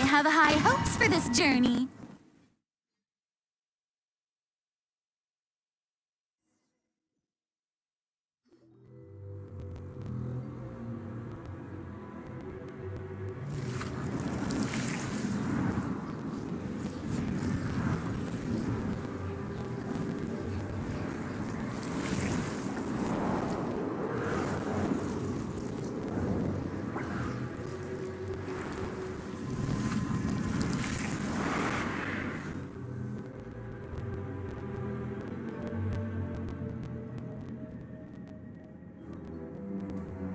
have high hopes for this journey.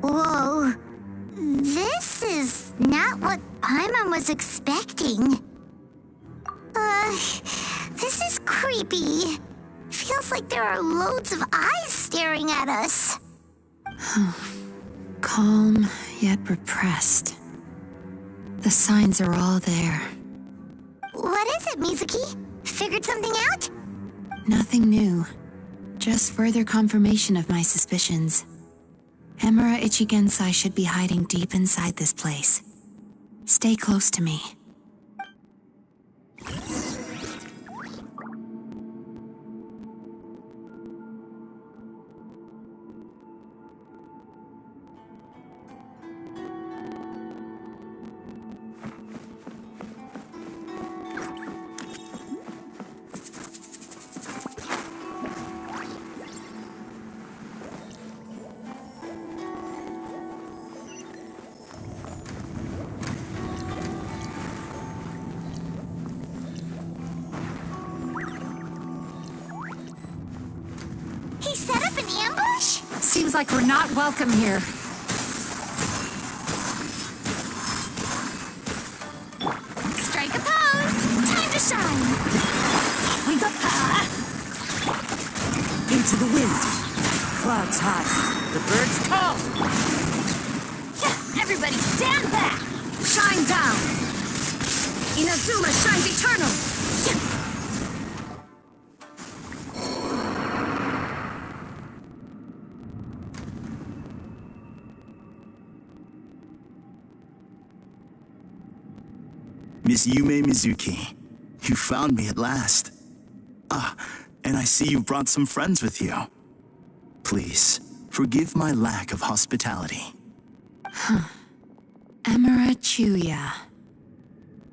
Whoa. This is not what Paimon was expecting. This is creepy. Feels like there are loads of eyes staring at us. Calm, yet repressed. The signs are all there. What is it, Mizuki? Figured something out? Nothing new. Just further confirmation of my suspicions. Emura Ichigensai should be hiding deep inside this place. Stay close to me. He set up an ambush? Seems like we're not welcome here. Strike a pose! Time to shine! We got Into the wind. Clouds high. The birds call. Everybody stand back! Shine down. Inazuma shines eternal. Miss Yume Mizuki, you found me at last. And I see you brought some friends with you. Please, forgive my lack of hospitality. Emura Chuya.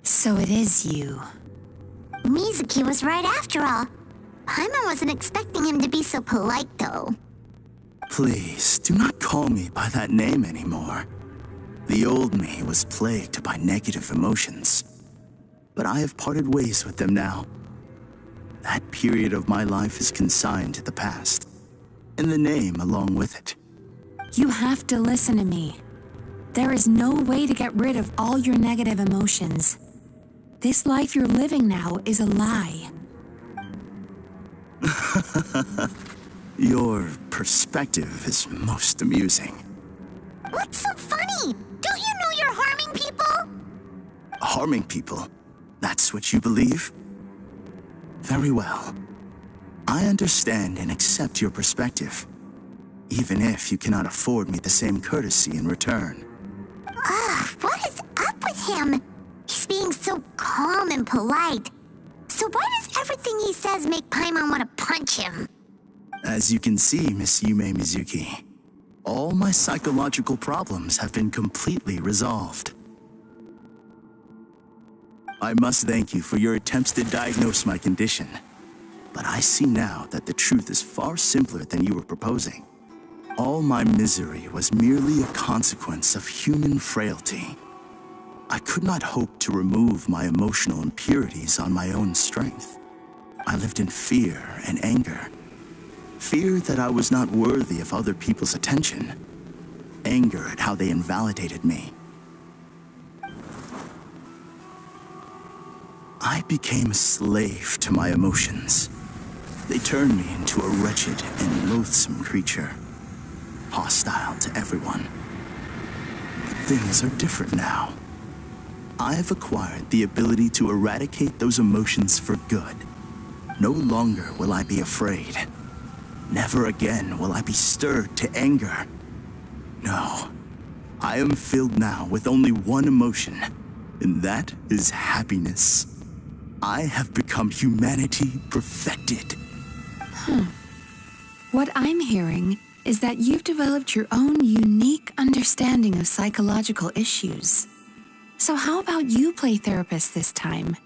So it is you. Mizuki was right after all. Paimon wasn't expecting him to be so polite, though. Please, do not call me by that name anymore. The old me was plagued by negative emotions. But I have parted ways with them now. That period of my life is consigned to the past, and the name along with it. You have to listen to me. There is no way to get rid of all your negative emotions. This life you're living now is a lie. Your perspective is most amusing. What's so funny? Don't you know you're harming people? Harming people? That's what you believe? Very well. I understand and accept your perspective, even if you cannot afford me the same courtesy in return. What is up with him? He's being so calm and polite. So why does everything he says make Paimon want to punch him? As you can see, Miss Yume Mizuki, all my psychological problems have been completely resolved. I must thank you for your attempts to diagnose my condition, but I see now that the truth is far simpler than you were proposing. All my misery was merely a consequence of human frailty. I could not hope to remove my emotional impurities on my own strength. I lived in fear and anger. Fear that I was not worthy of other people's attention. Anger at how they invalidated me. I became a slave to my emotions. They turned me into a wretched and loathsome creature, hostile to everyone. But things are different now. I've acquired the ability to eradicate those emotions for good. No longer will I be afraid. Never again will I be stirred to anger. No, I am filled now with only one emotion, And that is happiness. I have become humanity perfected. What I'm hearing is that you've developed your own unique understanding of psychological issues. So how about you play therapist this time?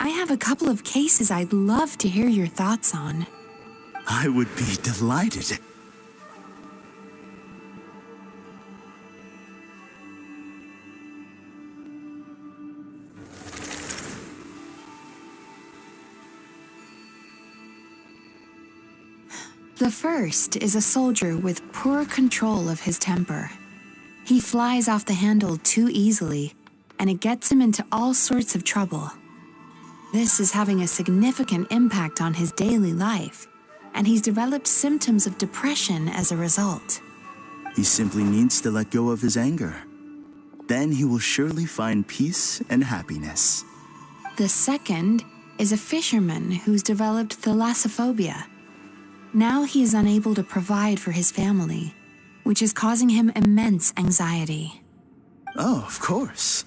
I have a couple of cases I'd love to hear your thoughts on. I would be delighted. The first is a soldier with poor control of his temper. He flies off the handle too easily, and it gets him into all sorts of trouble. This is having a significant impact on his daily life, and he's developed symptoms of depression as a result. He simply needs to let go of his anger. Then he will surely find peace and happiness. The second is a fisherman who's developed thalassophobia. Now he is unable to provide for his family, which is causing him immense anxiety. Oh, of course.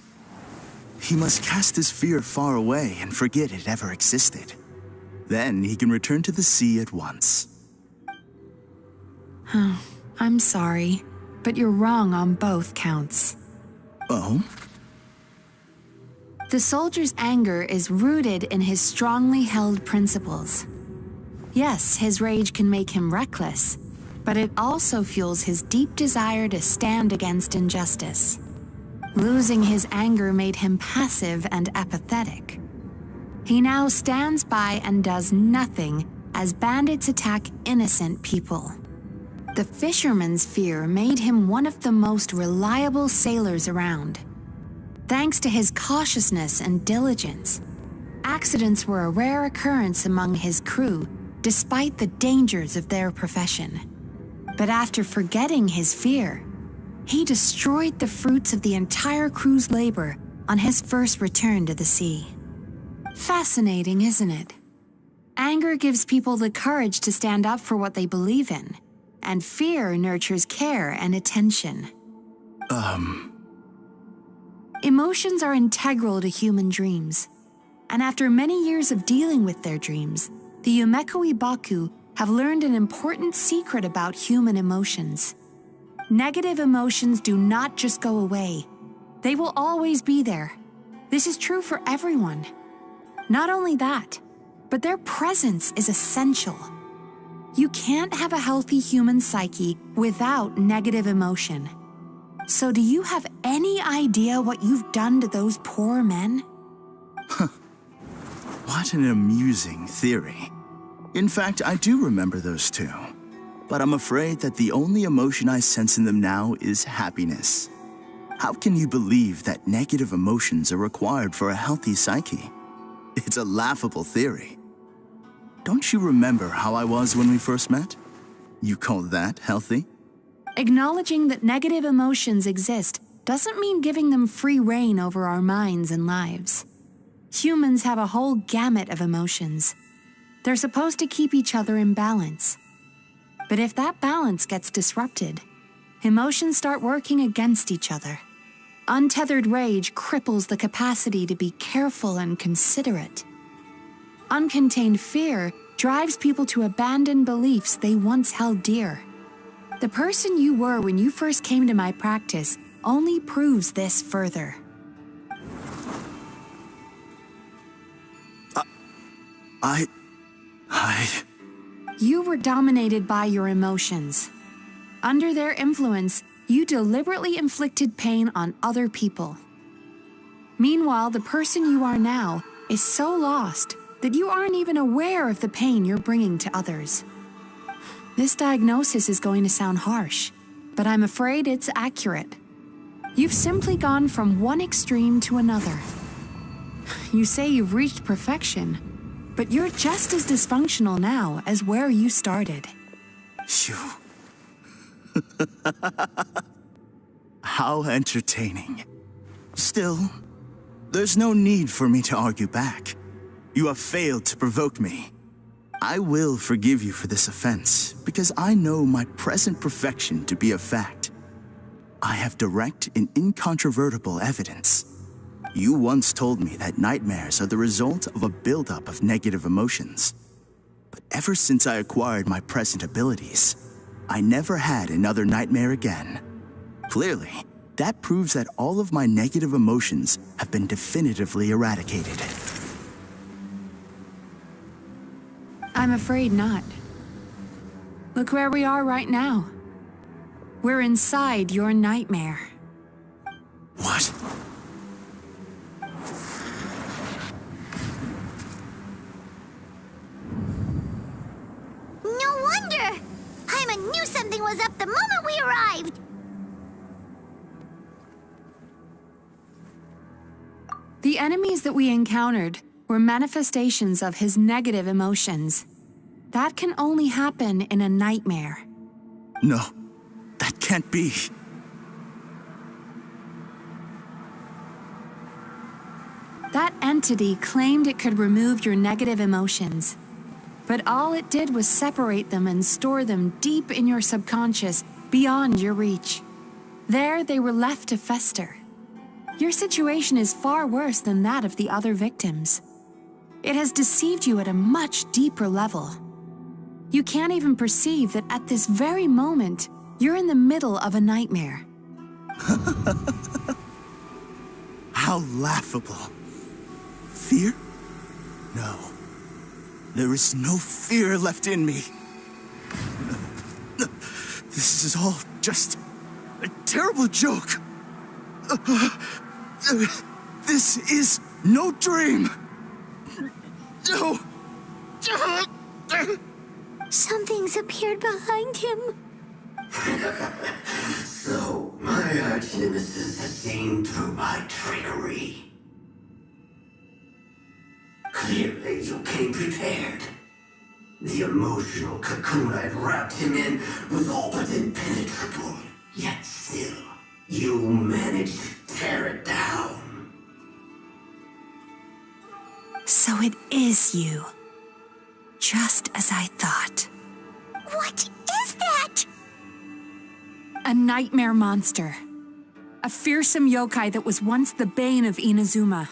He must cast his fear far away and forget it ever existed. Then he can return to the sea at once. I'm sorry, but you're wrong on both counts. Oh? The soldier's anger is rooted in his strongly held principles. Yes, his rage can make him reckless, but it also fuels his deep desire to stand against injustice. Losing his anger made him passive and apathetic. He now stands by and does nothing as bandits attack innocent people. The fisherman's fear made him one of the most reliable sailors around. Thanks to his cautiousness and diligence, accidents were a rare occurrence among his crew despite the dangers of their profession. But after forgetting his fear, he destroyed the fruits of the entire crew's labor on his first return to the sea. Fascinating, isn't it? Anger gives people the courage to stand up for what they believe in, and fear nurtures care and attention. Emotions are integral to human dreams, and after many years of dealing with their dreams, the Yumeko Baku have learned an important secret about human emotions. Negative emotions do not just go away. They will always be there. This is true for everyone. Not only that, but their presence is essential. You can't have a healthy human psyche without negative emotion. So do you have any idea what you've done to those poor men? What an amusing theory. In fact, I do remember those two. But I'm afraid that the only emotion I sense in them now is happiness. How can you believe that negative emotions are required for a healthy psyche? It's a laughable theory. Don't you remember how I was when we first met? You call that healthy? Acknowledging that negative emotions exist doesn't mean giving them free rein over our minds and lives. Humans have a whole gamut of emotions. They're supposed to keep each other in balance. But if that balance gets disrupted, emotions start working against each other. Untethered rage cripples the capacity to be careful and considerate. Uncontained fear drives people to abandon beliefs they once held dear. The person you were when you first came to my practice only proves this further. You were dominated by your emotions. Under their influence, you deliberately inflicted pain on other people. Meanwhile, the person you are now is so lost that you aren't even aware of the pain you're bringing to others. This diagnosis is going to sound harsh, but I'm afraid it's accurate. You've simply gone from one extreme to another. You say you've reached perfection, but you're just as dysfunctional now as where you started. Phew. How entertaining. Still, there's no need for me to argue back. You have failed to provoke me. I will forgive you for this offense because I know my present perfection to be a fact. I have direct and incontrovertible evidence. You once told me that nightmares are the result of a buildup of negative emotions. But ever since I acquired my present abilities, I never had another nightmare again. Clearly, that proves that all of my negative emotions have been definitively eradicated. I'm afraid not. Look where we are right now. We're inside your nightmare. What? No wonder! Hyman knew something was up the moment we arrived! The enemies that we encountered were manifestations of his negative emotions. That can only happen in a nightmare. No, that can't be. That entity claimed it could remove your negative emotions. But all it did was separate them and store them deep in your subconscious, beyond your reach. There, they were left to fester. Your situation is far worse than that of the other victims. It has deceived you at a much deeper level. You can't even perceive that at this very moment, you're in the middle of a nightmare. How laughable. Fear? No. There is no fear left in me. This is all just a terrible joke. This is no dream. No. Something's appeared behind him. So, my arch-nemesis has seen through my trickery. Clearly, you came prepared. The emotional cocoon I'd wrapped him in was all but impenetrable. Yet still, you managed to tear it down. So it is you. Just as I thought. What is that? A nightmare monster. A fearsome yokai that was once the bane of Inazuma.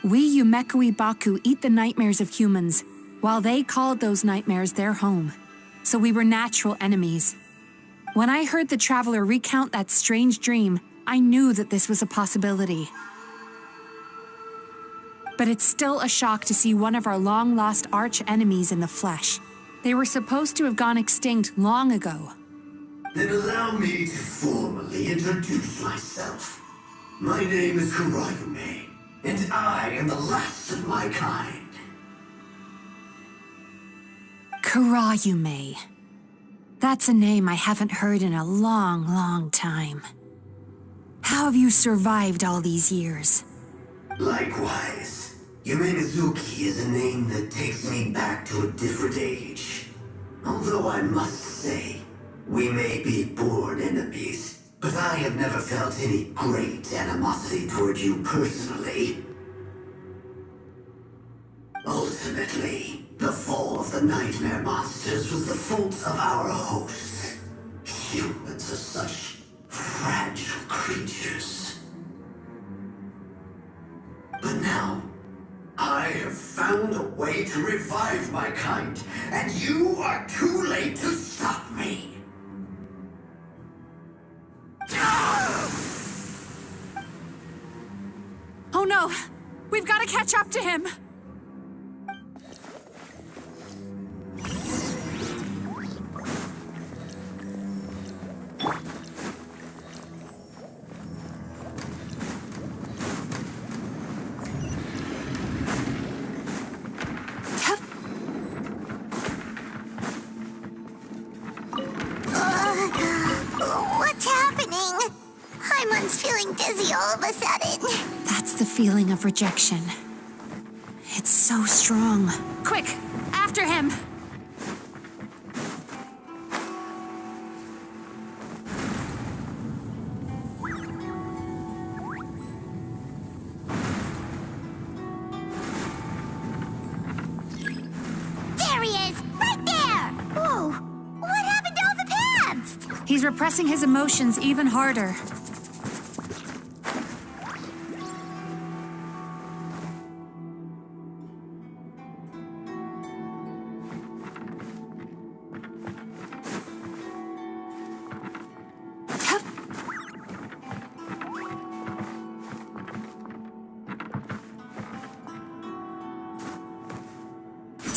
We Yumekui Baku eat the nightmares of humans, while they called those nightmares their home. So we were natural enemies. When I heard the traveler recount that strange dream, I knew that this was a possibility. But it's still a shock to see one of our long-lost arch-enemies in the flesh. They were supposed to have gone extinct long ago. Then allow me to formally introduce myself. My name is Kurayume, and I am the last of my kind. Kurayume. That's a name I haven't heard in a long, long time. How have you survived all these years? Likewise, Yume Mizuki is a name that takes me back to a different age. Although I must say, we may be born enemies, but I have never felt any great animosity toward you personally. Ultimately, the fall of the nightmare monsters was the fault of our hosts. Humans are such fragile creatures. But now, I have found a way to revive my kind, and you are too late to stop me. Oh no! We've got to catch up to him! What's happening? Hyman's feeling dizzy all of a sudden. That's the feeling of rejection. It's so strong. Quick! After him! There he is! Right there! Whoa! What happened to all the paths? He's repressing his emotions even harder.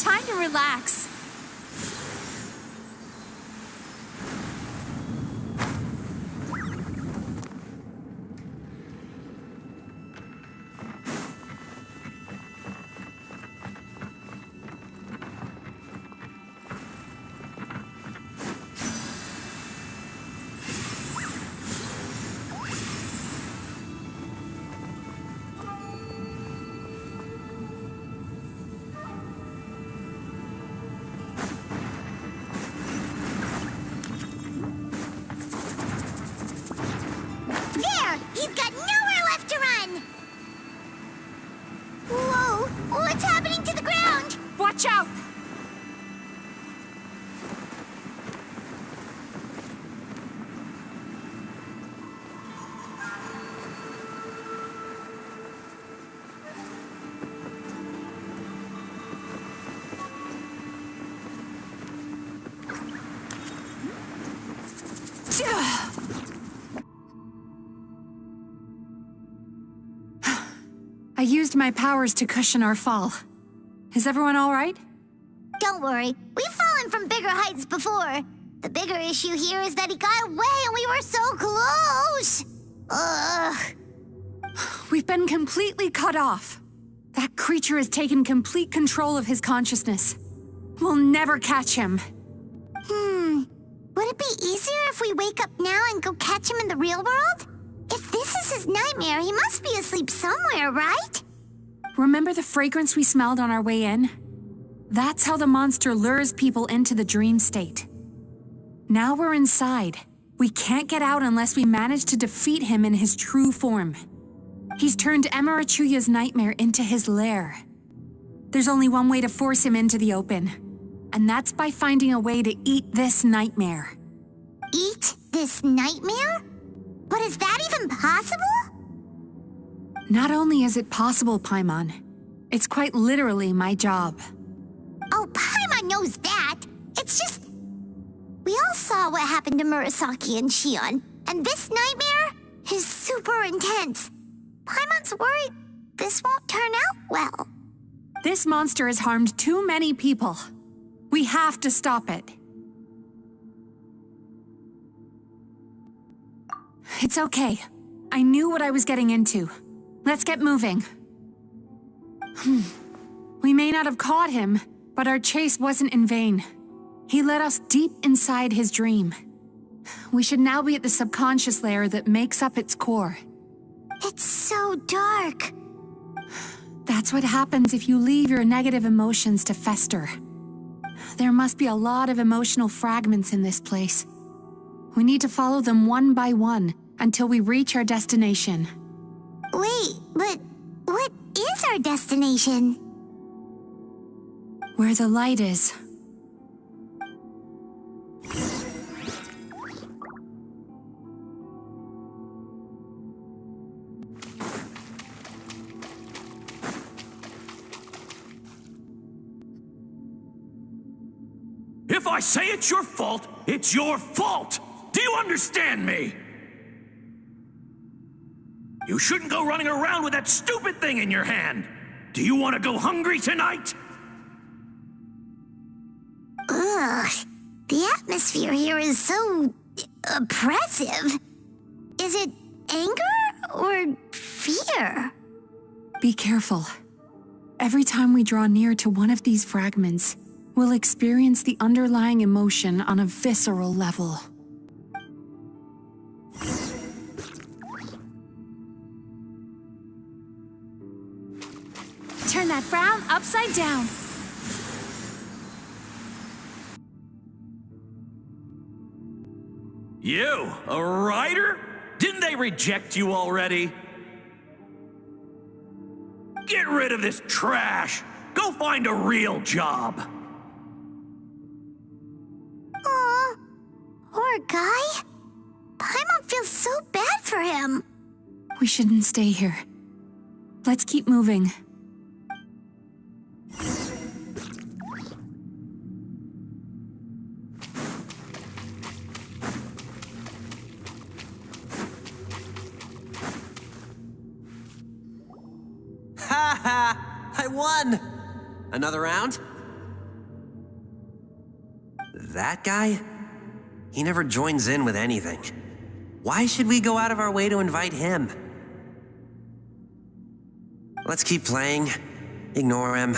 time to relax. There! He's got nowhere left to run! Whoa! What's happening to the ground? Watch out! I used my powers to cushion our fall. Is everyone all right? Don't worry, we've fallen from bigger heights before. The bigger issue here is that he got away and we were so close! Ugh. We've been completely cut off. That creature has taken complete control of his consciousness. We'll never catch him. Would it be easier if we wake up now and go catch him in the real world? If this is his nightmare, he must be asleep somewhere, right? Remember the fragrance we smelled on our way in? That's how the monster lures people into the dream state. Now we're inside. We can't get out unless we manage to defeat him in his true form. He's turned Emarachuya's nightmare into his lair. There's only one way to force him into the open, and that's by finding a way to eat this nightmare. Eat this nightmare? But is that even possible? Not only is it possible, Paimon, it's quite literally my job. Oh, Paimon knows that. It's just... We all saw what happened to Murasaki and Shion, and this nightmare is super intense. Paimon's worried this won't turn out well. This monster has harmed too many people. We have to stop it. It's okay. I knew what I was getting into. Let's get moving. We may not have caught him, but our chase wasn't in vain. He led us deep inside his dream. We should now be at the subconscious layer that makes up its core. It's so dark. That's what happens if you leave your negative emotions to fester. There must be a lot of emotional fragments in this place. We need to follow them one by one until we reach our destination. Wait, but what is our destination? Where the light is. If I say it's your fault, it's your fault! Do you understand me? You shouldn't go running around with that stupid thing in your hand! Do you want to go hungry tonight? Ugh, the atmosphere here is so oppressive. Is it anger or fear? Be careful. Every time we draw near to one of these fragments, we'll experience the underlying emotion on a visceral level. Turn that frown upside down. You, a writer? Didn't they reject you already? Get rid of this trash! Go find a real job! Aw, poor guy. Paimon feels so bad for him. We shouldn't stay here. Let's keep moving. Ha ha! I won! Another round? That guy? He never joins in with anything. Why should we go out of our way to invite him? Let's keep playing. Ignore him.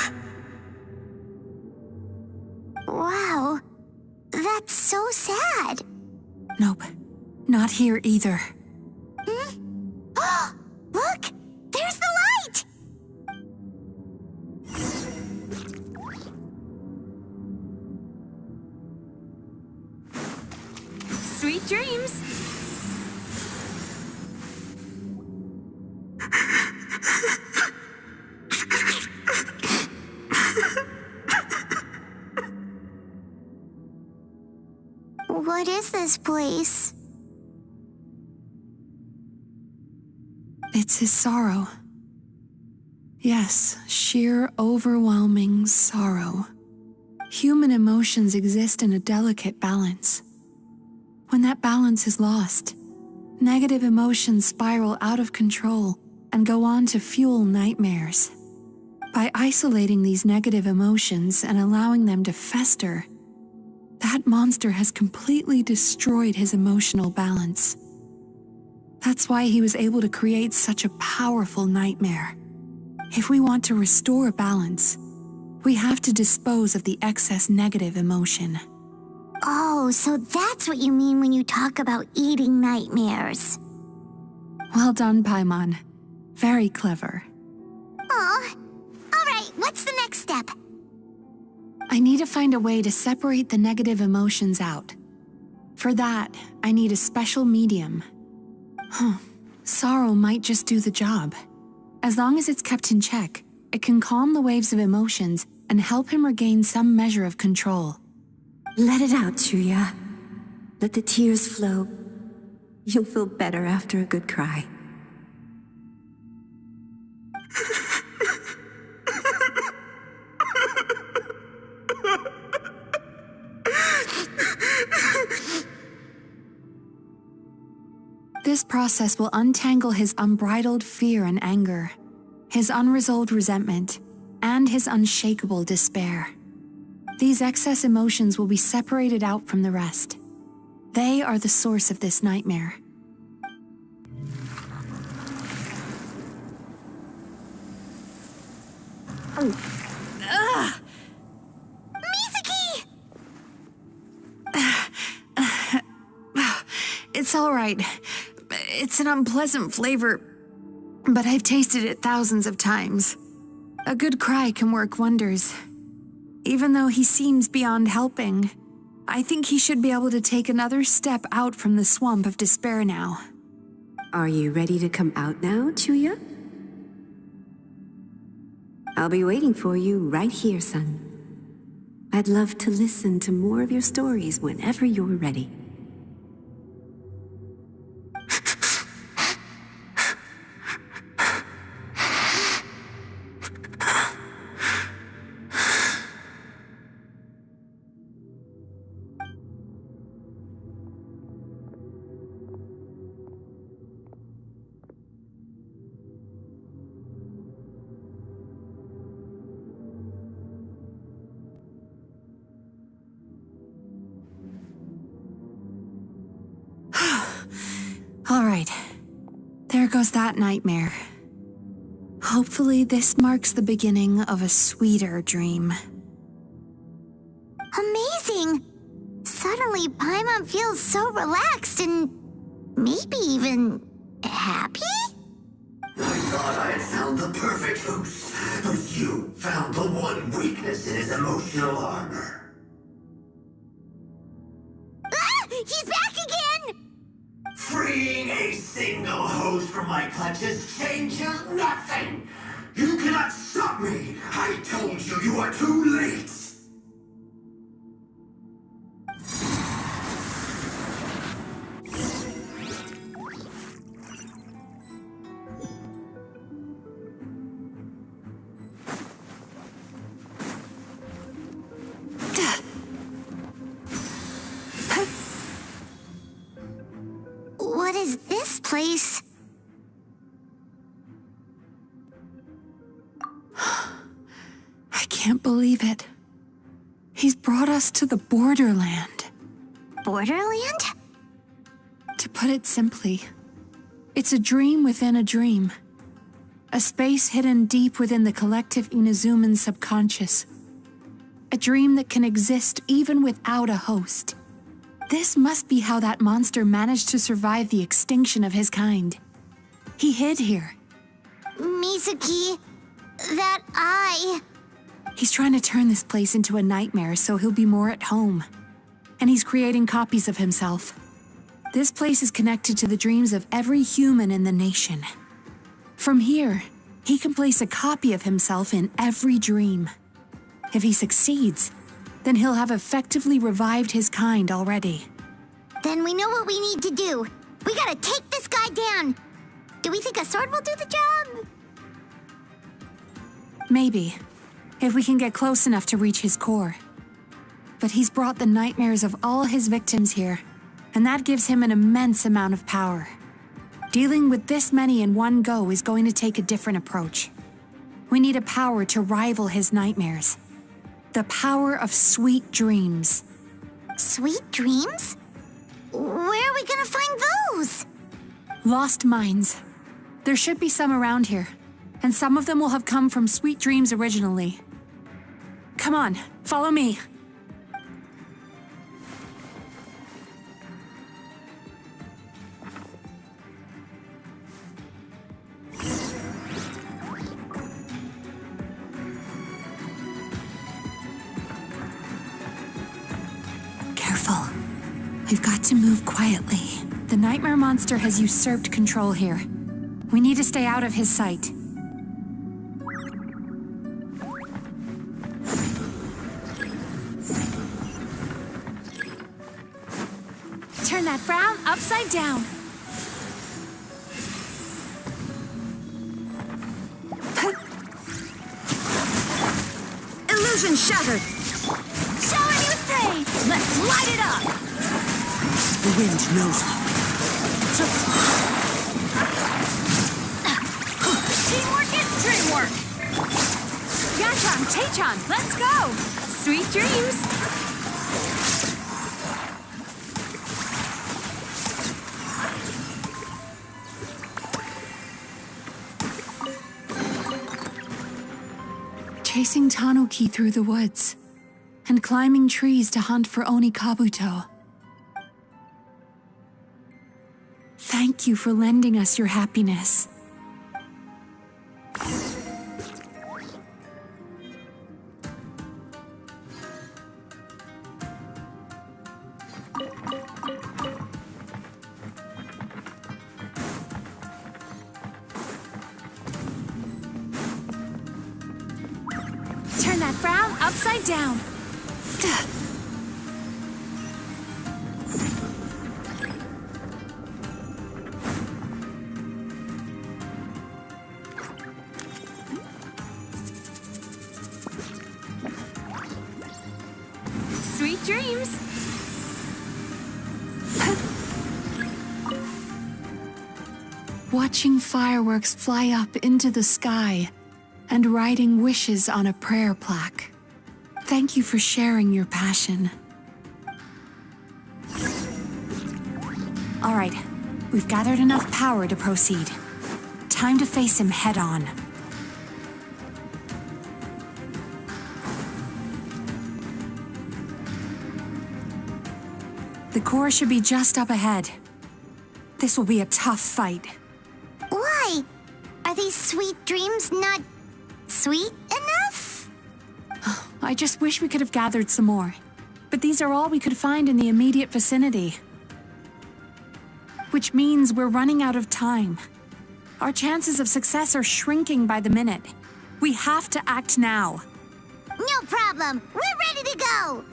Wow, that's so sad. Nope, not here either. Look, there's the light! Sweet dreams. What is this place? It's his sorrow. Yes, sheer overwhelming sorrow. Human emotions exist in a delicate balance. When that balance is lost, negative emotions spiral out of control and go on to fuel nightmares. By isolating these negative emotions and allowing them to fester, that monster has completely destroyed his emotional balance. That's why he was able to create such a powerful nightmare. If we want to restore balance, we have to dispose of the excess negative emotion. Oh, so that's what you mean when you talk about eating nightmares. Well done, Paimon. Very clever. Aw. Alright, what's the next step? I need to find a way to separate the negative emotions out. For that, I need a special medium. Sorrow might just do the job. As long as it's kept in check, it can calm the waves of emotions and help him regain some measure of control. Let it out, Chuya. Let the tears flow. You'll feel better after a good cry. This process will untangle his unbridled fear and anger, his unresolved resentment, and his unshakable despair. These excess emotions will be separated out from the rest. They are the source of this nightmare. Mizuki! It's all right. It's an unpleasant flavor, but I've tasted it thousands of times. A good cry can work wonders. Even though he seems beyond helping, I think he should be able to take another step out from the swamp of despair now. Are you ready to come out now, Chuya? I'll be waiting for you right here, son. I'd love to listen to more of your stories whenever you're ready. All right, there goes that nightmare. Hopefully this marks the beginning of a sweeter dream. Amazing! Suddenly, Paimon feels so relaxed and maybe even happy? I thought I had found the perfect host, but you found the one weakness in his emotional armor. Ah! He's back again! Freeing a single host from my clutches changes nothing! You cannot stop me! I told you you are too late! What is this place? I can't believe it. He's brought us to the borderland. Borderland? To put it simply, it's a dream within a dream. A space hidden deep within the collective Inazuman subconscious. A dream that can exist even without a host. This must be how that monster managed to survive the extinction of his kind. He hid here. Mizuki, that eye. He's trying to turn this place into a nightmare so he'll be more at home. And he's creating copies of himself. This place is connected to the dreams of every human in the nation. From here, he can place a copy of himself in every dream. If he succeeds, then he'll have effectively revived his kind already. Then we know what we need to do. We gotta take this guy down. Do we think a sword will do the job? Maybe, if we can get close enough to reach his core. But he's brought the nightmares of all his victims here, and that gives him an immense amount of power. Dealing with this many in one go is going to take a different approach. We need a power to rival his nightmares. The power of sweet dreams. Sweet dreams? Where are we gonna find those? Lost minds. There should be some around here, and some of them will have come from sweet dreams originally. Come on, follow me. Careful. We've got to move quietly. The nightmare monster has usurped control here. We need to stay out of his sight. Turn that frown upside down. Illusion shattered. Show him you say. Let's light it up. The wind knows me. Teamwork is dreamwork. Yachan, Taechan, let's go! Sweet dreams! Chasing Tanuki through the woods, and climbing trees to hunt for Oni Kabuto. Thank you for lending us your happiness. Turn that frown upside down. Sweet dreams. Watching fireworks fly up into the sky and writing wishes on a prayer plaque. Thank you for sharing your passion. All right, we've gathered enough power to proceed. Time to face him head on. The core should be just up ahead. This will be a tough fight. Why? Are these sweet dreams not sweet enough? I just wish we could have gathered some more. But these are all we could find in the immediate vicinity. Which means we're running out of time. Our chances of success are shrinking by the minute. We have to act now. No problem. We're ready to go.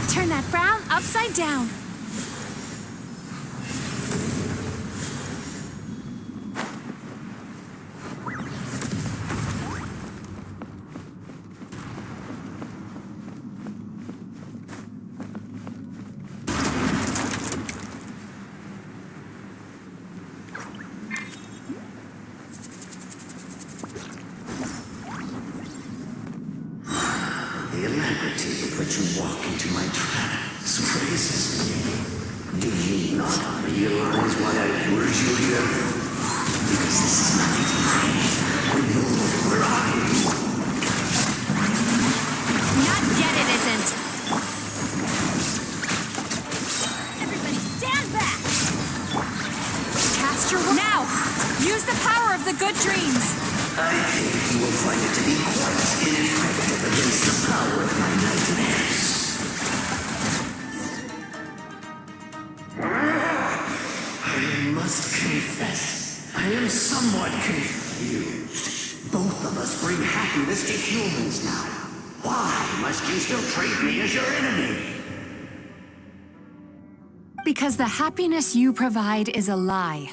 Turn that frown upside down. pisses me. Do you not realize why I lured you here? Because this is my time. When you're where I am. Not yet, it isn't. Everybody stand back! Cast your now! Use the power of the good dreams! I think you will find it to be quite ineffective against the power of my nightmares. I must confess, I am somewhat confused. Both of us bring happiness to humans now. Why must you still treat me as your enemy? Because the happiness you provide is a lie.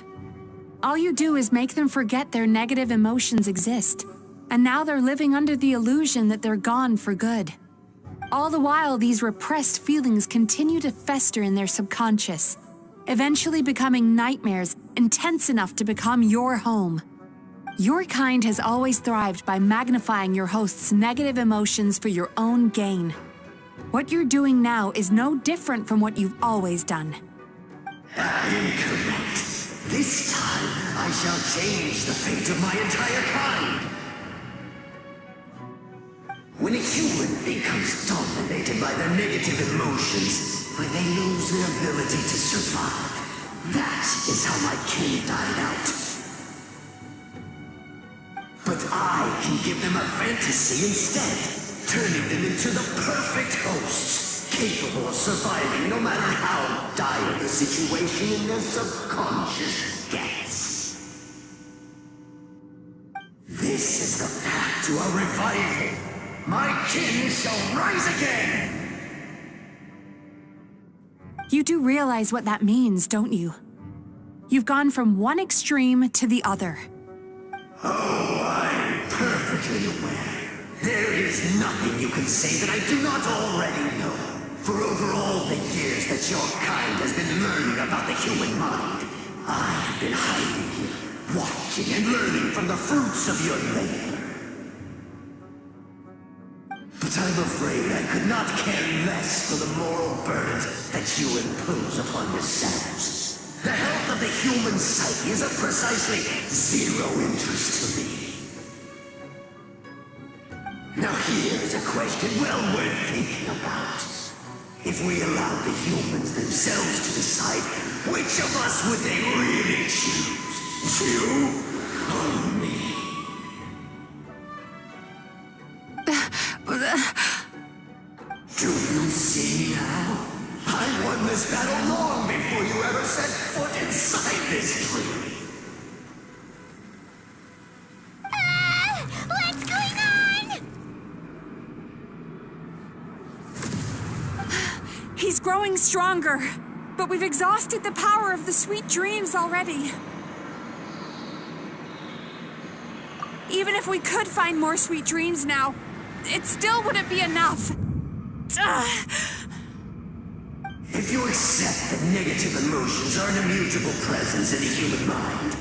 All you do is make them forget their negative emotions exist. And now they're living under the illusion that they're gone for good. All the while, these repressed feelings continue to fester in their subconscious, eventually becoming nightmares intense enough to become your home. Your kind has always thrived by magnifying your host's negative emotions for your own gain. What you're doing now is no different from what you've always done. I am correct. This time, I shall change the fate of my entire kind. When a human becomes dominated by their negative emotions, when they lose their ability to survive, that is how my kin died out. But I can give them a fantasy instead, turning them into the perfect hosts, capable of surviving no matter how dire the situation in their subconscious gets. This is the path to a revival. My kin shall rise again! You do realize what that means, don't you? You've gone from one extreme to the other. Oh, I'm perfectly aware. There is nothing you can say that I do not already know. For over all the years that your kind has been learning about the human mind, I have been hiding here, watching and learning from the fruits of your labor. But I'm afraid I could not care less for the moral burdens that you impose upon yourselves. The health of the human psyche is of precisely zero interest to me. Now here is a question well worth thinking about. If we allowed the humans themselves to decide, which of us would they really choose? You or me? Do you see now? I won this battle long before you ever set foot inside this tree. What's going on? He's growing stronger, but we've exhausted the power of the sweet dreams already. Even if we could find more sweet dreams now, it still wouldn't be enough. If you accept that negative emotions are an immutable presence in the human mind,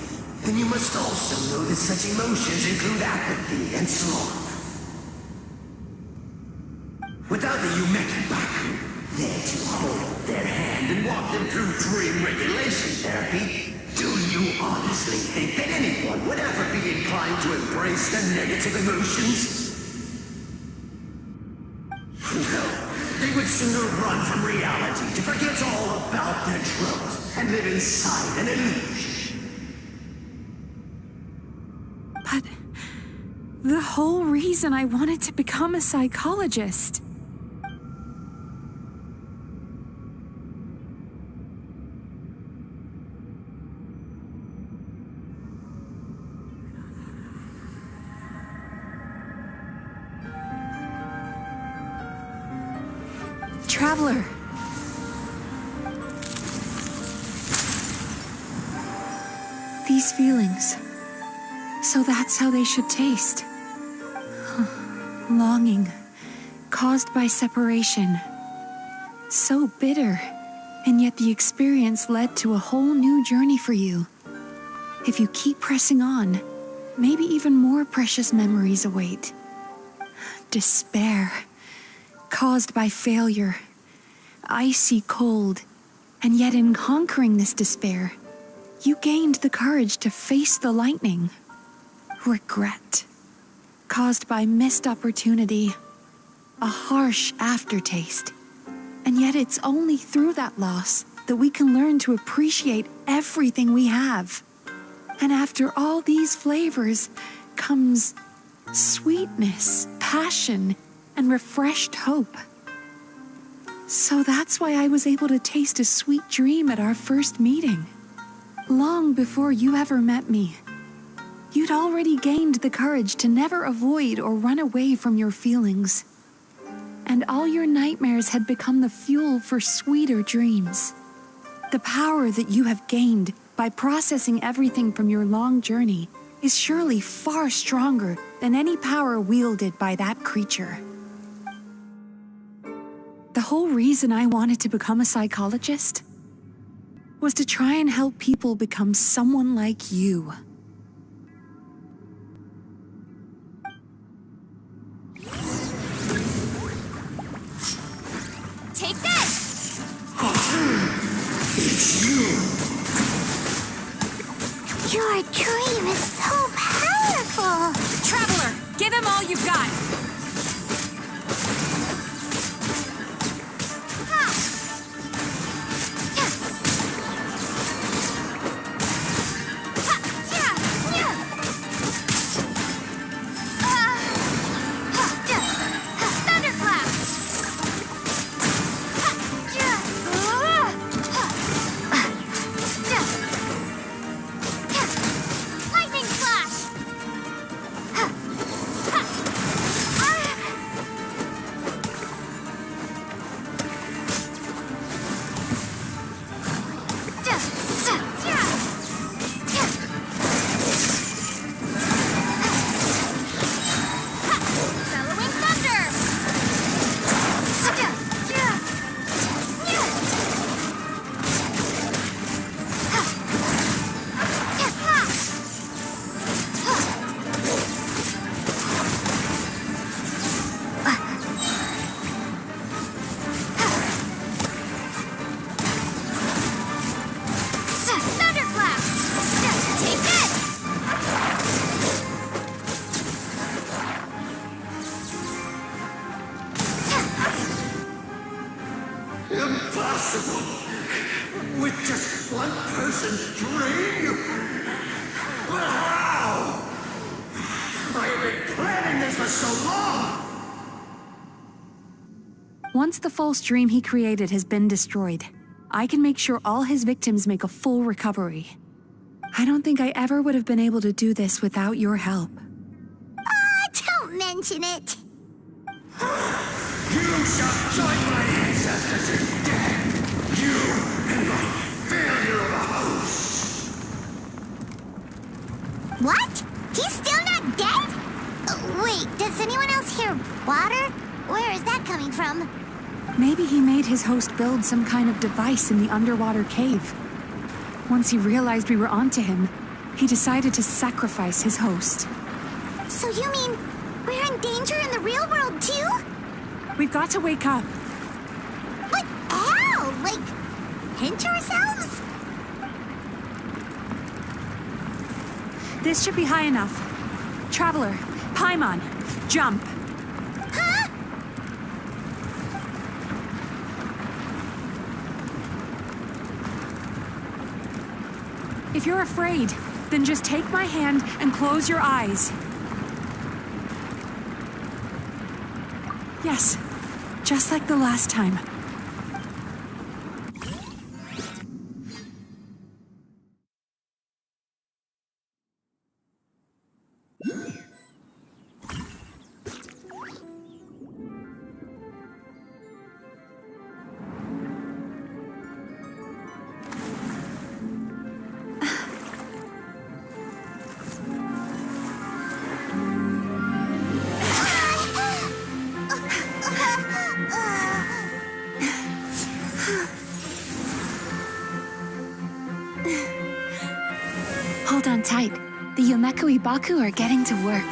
then you must also know that such emotions include apathy and sloth. Without the Yumekibaku there to hold their hand and walk them through dream regulation therapy, do you honestly think that anyone would ever be inclined to embrace their negative emotions? No, they would sooner run from reality to forget all about their troubles and live inside an illusion. But the whole reason I wanted to become a psychologist. Traveler. These feelings. So that's how they should taste. Longing, caused by separation. So bitter, and yet the experience led to a whole new journey for you. If you keep pressing on, maybe even more precious memories await. Despair, caused by failure. icy cold. And yet in conquering this despair, you gained the courage to face the lightning. Regret, caused by missed opportunity, a harsh aftertaste. And yet it's only through that loss that we can learn to appreciate everything we have. And after all these flavors comes sweetness, passion, and refreshed hope. So that's why I was able to taste a sweet dream at our first meeting. Long before you ever met me, you'd already gained the courage to never avoid or run away from your feelings. And all your nightmares had become the fuel for sweeter dreams. The power that you have gained by processing everything from your long journey is surely far stronger than any power wielded by that creature. The whole reason I wanted to become a psychologist was to try and help people become someone like you. Take this! It's you! Your dream is so powerful! Traveler, give him all you've got! Impossible! With just one person's dream? But how? I have been planning this for so long! Once the false dream he created has been destroyed, I can make sure all his victims make a full recovery. I don't think I ever would have been able to do this without your help. Don't mention it. You shall join my ancestors in death! You and my failure of a host! What? He's still not dead? Wait, does anyone else hear water? Where is that coming from? Maybe he made his host build some kind of device in the underwater cave. Once he realized we were onto him, he decided to sacrifice his host. So you mean we're in danger in the real world too? We've got to wake up. But how? Like, pinch ourselves? This should be high enough. Traveler, Paimon, jump. Huh? If you're afraid, then just take my hand and close your eyes. Yes, just like the last time. Hold on tight. The Yomeku Ibaku are getting to work.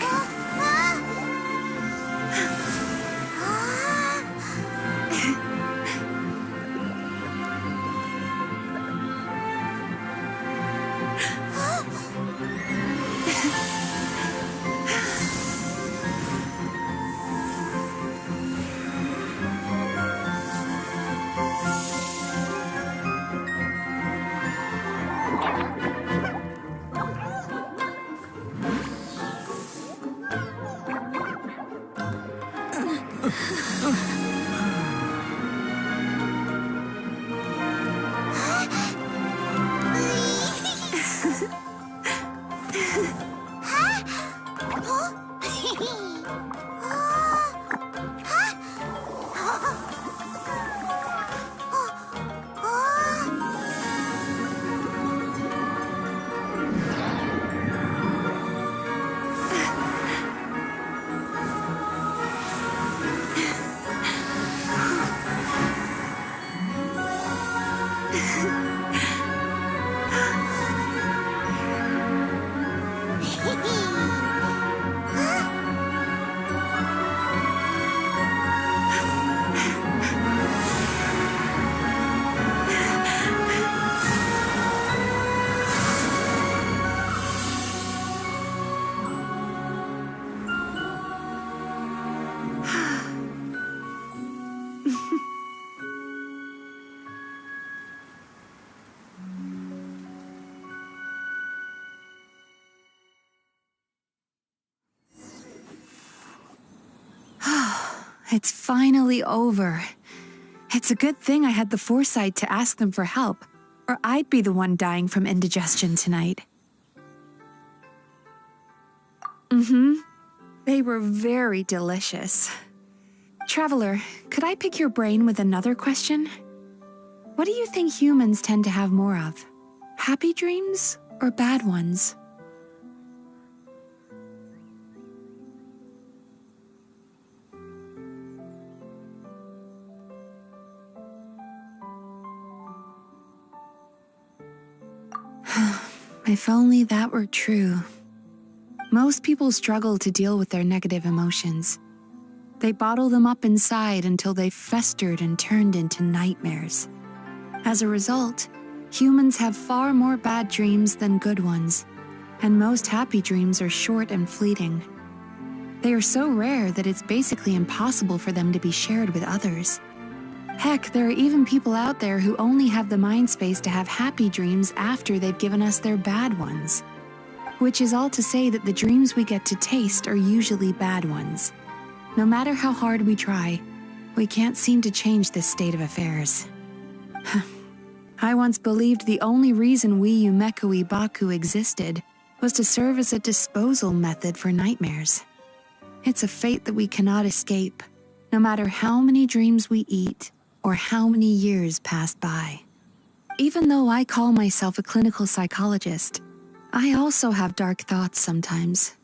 It's finally over. It's a good thing I had the foresight to ask them for help, or I'd be the one dying from indigestion tonight. They were very delicious. Traveler, could I pick your brain with another question? What do you think humans tend to have more of? Happy dreams or bad ones? If only that were true. Most people struggle to deal with their negative emotions. They bottle them up inside until they've festered and turned into nightmares. As a result, humans have far more bad dreams than good ones, and most happy dreams are short and fleeting. They are so rare that it's basically impossible for them to be shared with others. Heck, there are even people out there who only have the mind space to have happy dreams after they've given us their bad ones. Which is all to say that the dreams we get to taste are usually bad ones. No matter how hard we try, we can't seem to change this state of affairs. I once believed the only reason we Yumekui Baku existed was to serve as a disposal method for nightmares. It's a fate that we cannot escape, no matter how many dreams we eat or how many years pass by. Even though I call myself a clinical psychologist, I also have dark thoughts sometimes.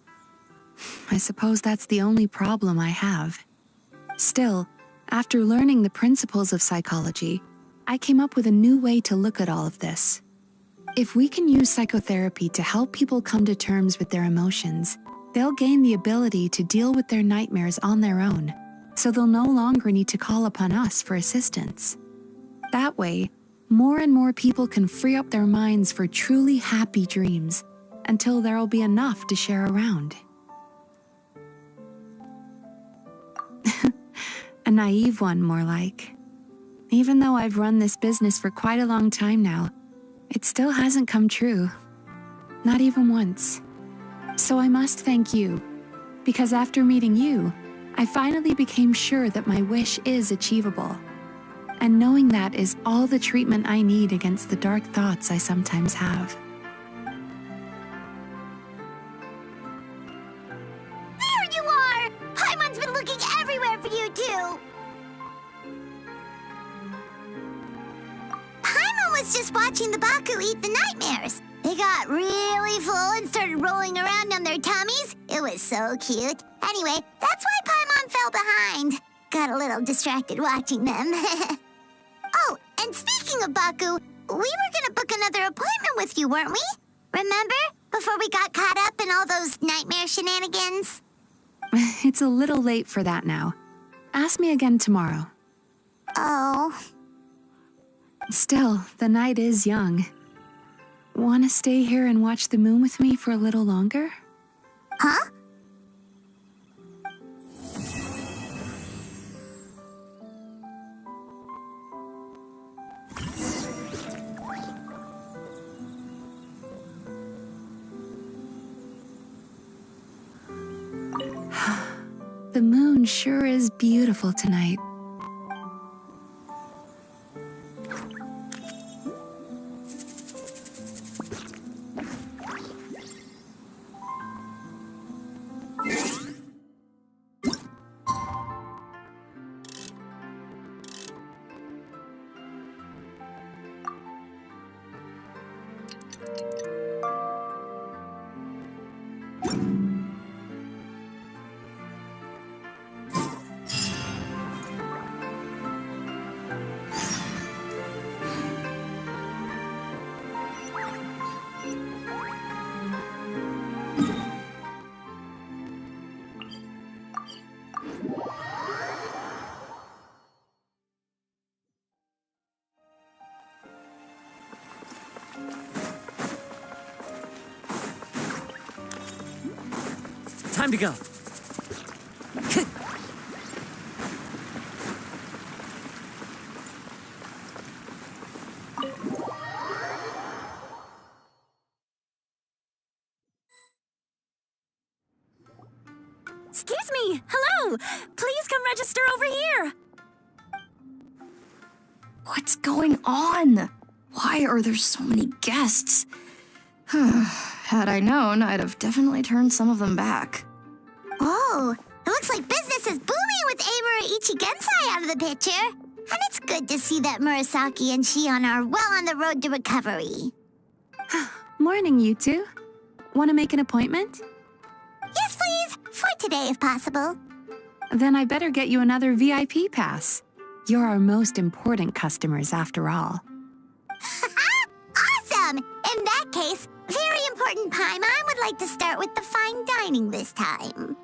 I suppose that's the only problem I have. Still, after learning the principles of psychology, I came up with a new way to look at all of this. If we can use psychotherapy to help people come to terms with their emotions, they'll gain the ability to deal with their nightmares on their own, so they'll no longer need to call upon us for assistance. That way, more and more people can free up their minds for truly happy dreams until there'll be enough to share around. A naive one, more like. Even though I've run this business for quite a long time now, it still hasn't come true. Not even once. So I must thank you, because after meeting you, I finally became sure that my wish is achievable. And knowing that is all the treatment I need against the dark thoughts I sometimes have. There you are! Paimon's been looking everywhere for you, too! Paimon was just watching the Baku eat the nightmares. They got really full and started rolling around on their tummies. It was so cute. Anyway, that's why Paimon fell behind. Got a little distracted watching them. Oh, and speaking of Baku, we were gonna book another appointment with you, weren't we? Remember? Before we got caught up in all those nightmare shenanigans? It's a little late for that now. Ask me again tomorrow. Oh. Still, the night is young. Want to stay here and watch the moon with me for a little longer? Huh? The moon sure is beautiful tonight. Time to go. Excuse me! Hello! Please come register over here! What's going on? Why are there so many guests? Had I known, I'd have definitely turned some of them back. Oh, it looks like business is booming with Amura Ichigensai out of the picture. And it's good to see that Murasaki and Shion are well on the road to recovery. Morning, you two. Want to make an appointment? Yes, please. For today, if possible. Then I better get you another VIP pass. You're our most important customers, after all. Awesome! In that case, very important Paimon would like to start with the fine dining this time.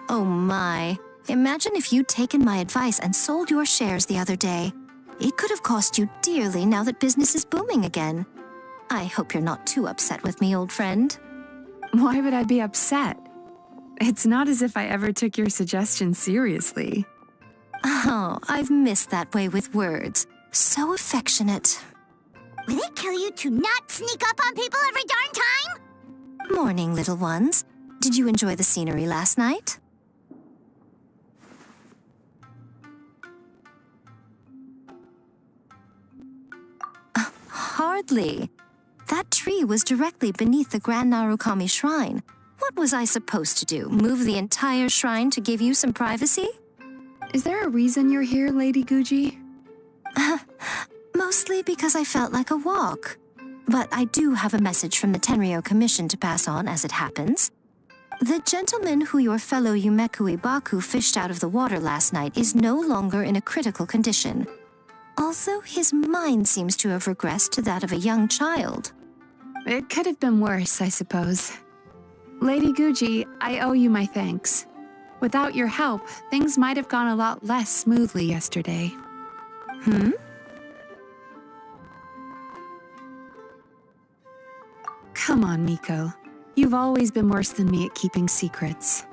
Oh my. Imagine if you'd taken my advice and sold your shares the other day. It could have cost you dearly now that business is booming again. I hope you're not too upset with me, old friend. Why would I be upset? It's not as if I ever took your suggestion seriously. Oh, I've missed that way with words. So affectionate. Would it kill you to not sneak up on people every darn time? Morning, little ones. Did you enjoy the scenery last night? Hardly. That tree was directly beneath the Grand Narukami Shrine. What was I supposed to do? Move the entire shrine to give you some privacy? Is there a reason you're here, Lady Guji? Mostly because I felt like a walk. But I do have a message from the Tenryo Commission to pass on as it happens. The gentleman who your fellow Yumeku Ibaku fished out of the water last night is no longer in a critical condition. Although his mind seems to have regressed to that of a young child. It could have been worse, I suppose. Lady Guji, I owe you my thanks. Without your help, things might have gone a lot less smoothly yesterday. Come on, Miko. You've always been worse than me at keeping secrets.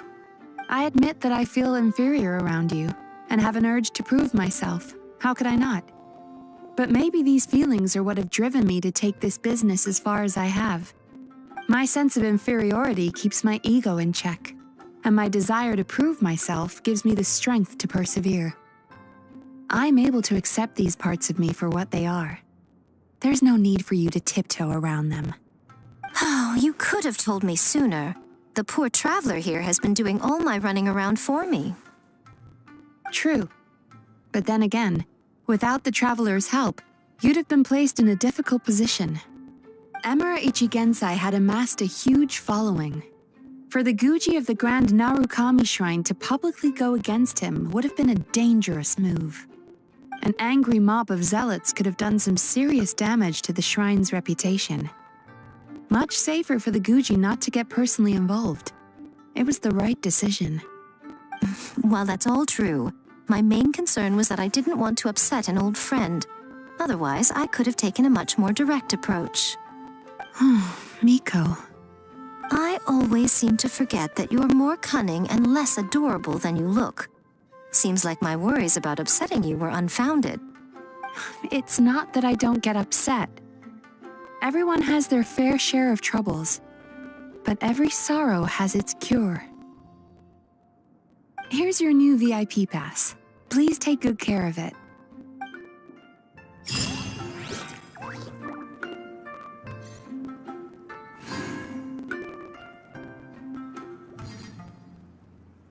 I admit that I feel inferior around you, and have an urge to prove myself. How could I not? But maybe these feelings are what have driven me to take this business as far as I have. My sense of inferiority keeps my ego in check, and my desire to prove myself gives me the strength to persevere. I'm able to accept these parts of me for what they are. There's no need for you to tiptoe around them. Oh, you could have told me sooner. The poor traveler here has been doing all my running around for me. True. But then again, without the traveler's help, you'd have been placed in a difficult position. Emira Ichigensai had amassed a huge following. For the Guji of the Grand Narukami Shrine to publicly go against him would have been a dangerous move. An angry mob of zealots could have done some serious damage to the shrine's reputation. Much safer for the Guji not to get personally involved. It was the right decision. While that's all true, my main concern was that I didn't want to upset an old friend. Otherwise, I could have taken a much more direct approach. Miko. I always seem to forget that you're more cunning and less adorable than you look. Seems like my worries about upsetting you were unfounded. It's not that I don't get upset. Everyone has their fair share of troubles, but every sorrow has its cure. Here's your new VIP pass. Please take good care of it.